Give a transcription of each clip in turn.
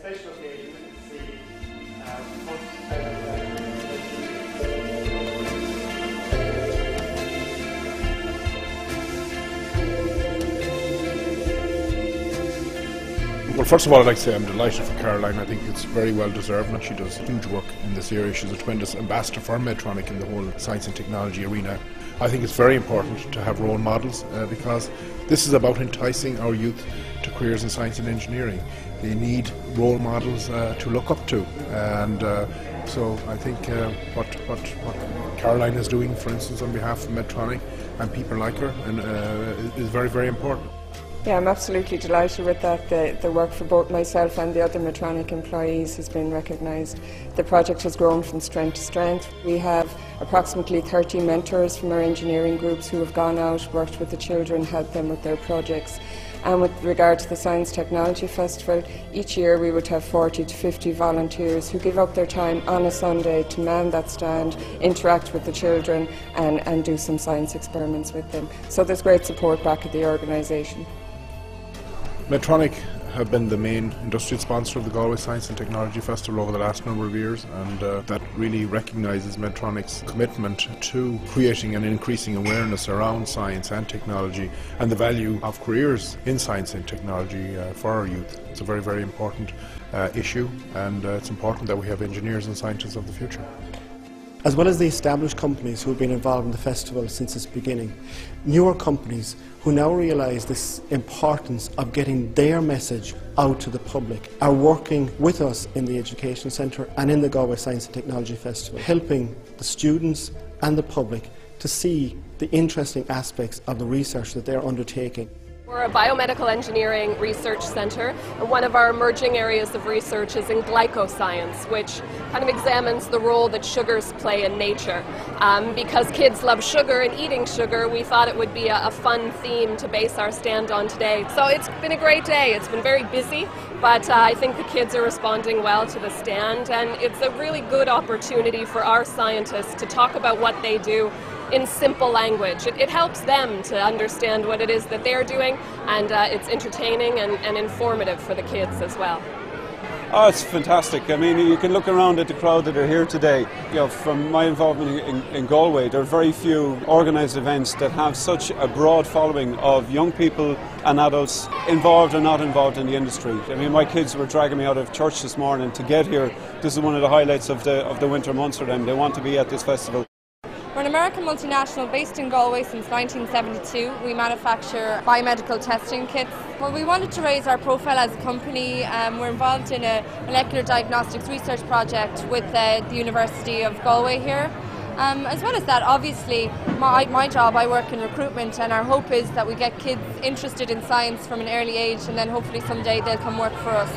special occasion to see Well, first of all, I'd like to say I'm delighted for Caroline. I think it's very well deserved, and she does huge work in this area. She's a tremendous ambassador for Medtronic in the whole science and technology arena. I think it's very important to have role models because this is about enticing our youth to careers in science and engineering. They need role models to look up to, and so I think what Caroline is doing, for instance, on behalf of Medtronic and people like her, is very, very important. Yeah, I'm absolutely delighted with that. The work for both myself and the other Medtronic employees has been recognised. The project has grown from strength to strength. We have approximately 30 mentors from our engineering groups who have gone out, worked with the children, helped them with their projects. And with regard to the Science Technology Festival, each year we would have 40 to 50 volunteers who give up their time on a Sunday to man that stand, interact with the children and do some science experiments with them. So there's great support back at the organisation. Medtronic have been the main industrial sponsor of the Galway Science and Technology Festival over the last number of years, and that really recognises Medtronic's commitment to creating and increasing awareness around science and technology and the value of careers in science and technology for our youth. It's a very, very important issue, and it's important that we have engineers and scientists of the future. As well as the established companies who have been involved in the festival since its beginning, newer companies who now realise this importance of getting their message out to the public are working with us in the Education Centre and in the Galway Science and Technology Festival, helping the students and the public to see the interesting aspects of the research that they're undertaking. We're a biomedical engineering research centre, and one of our emerging areas of research is in glycoscience, which kind of examines the role that sugars play in nature. Because kids love sugar and eating sugar, we thought it would be a fun theme to base our stand on today. So it's been a great day. It's been very busy, but I think the kids are responding well to the stand, and it's a really good opportunity for our scientists to talk about what they do in simple language. It helps them to understand what it is that they're doing, and it's entertaining and informative for the kids as well. Oh, it's fantastic. I mean, you can look around at the crowd that are here today. You know, from my involvement in Galway, there are very few organised events that have such a broad following of young people and adults involved or not involved in the industry. I mean, my kids were dragging me out of church this morning to get here. This is one of the highlights of the winter months for them. They want to be at this festival. We're an American multinational based in Galway since 1972. We manufacture biomedical testing kits. Well, we wanted to raise our profile as a company. We're involved in a molecular diagnostics research project with the University of Galway here. As well as that, obviously, my job, I work in recruitment, and our hope is that we get kids interested in science from an early age, and then hopefully someday they'll come work for us.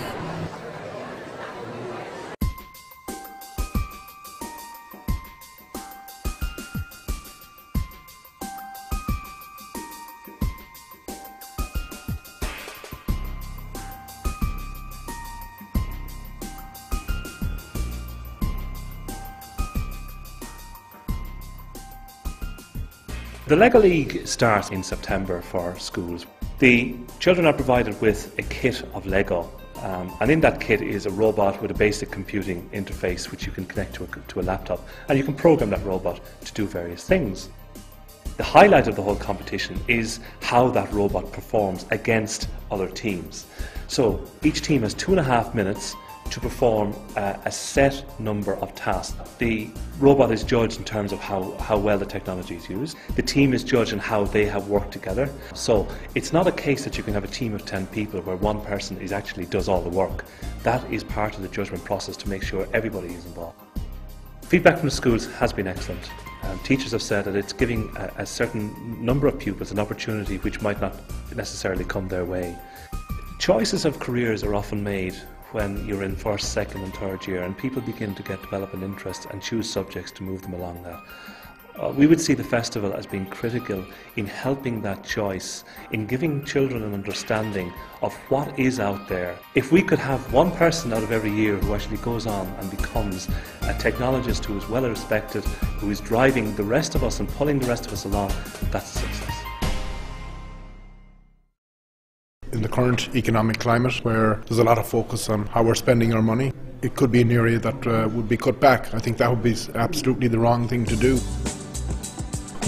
The Lego League starts in September for schools. The children are provided with a kit of Lego, and in that kit is a robot with a basic computing interface which you can connect to a laptop, and you can program that robot to do various things. The highlight of the whole competition is how that robot performs against other teams. So each team has 2.5 minutes to perform a set number of tasks. The robot is judged in terms of how well the technology is used. The team is judged on how they have worked together. So it's not a case that you can have a team of 10 people where one person actually does all the work. That is part of the judgment process to make sure everybody is involved. Feedback from the schools has been excellent. Teachers have said that it's giving a certain number of pupils an opportunity which might not necessarily come their way. Choices of careers are often made when you're in first, second and third year, and people begin to develop an interest and choose subjects to move them along that. We would see the festival as being critical in helping that choice, in giving children an understanding of what is out there. If we could have one person out of every year who actually goes on and becomes a technologist who is well respected, who is driving the rest of us and pulling the rest of us along, that's a success. In in the current economic climate where there's a lot of focus on how we're spending our money, it could be an area that would be cut back. I think that would be absolutely the wrong thing to do.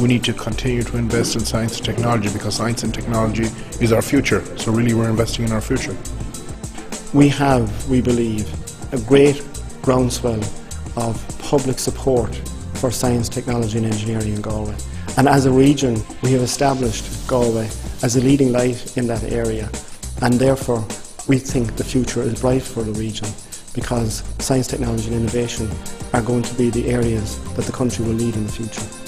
We need to continue to invest in science and technology because science and technology is our future. So really we're investing in our future. We have, we believe, a great groundswell of public support for science, technology and engineering in Galway. And as a region, we have established Galway as a leading light in that area. And therefore, we think the future is bright for the region because science, technology and innovation are going to be the areas that the country will lead in the future.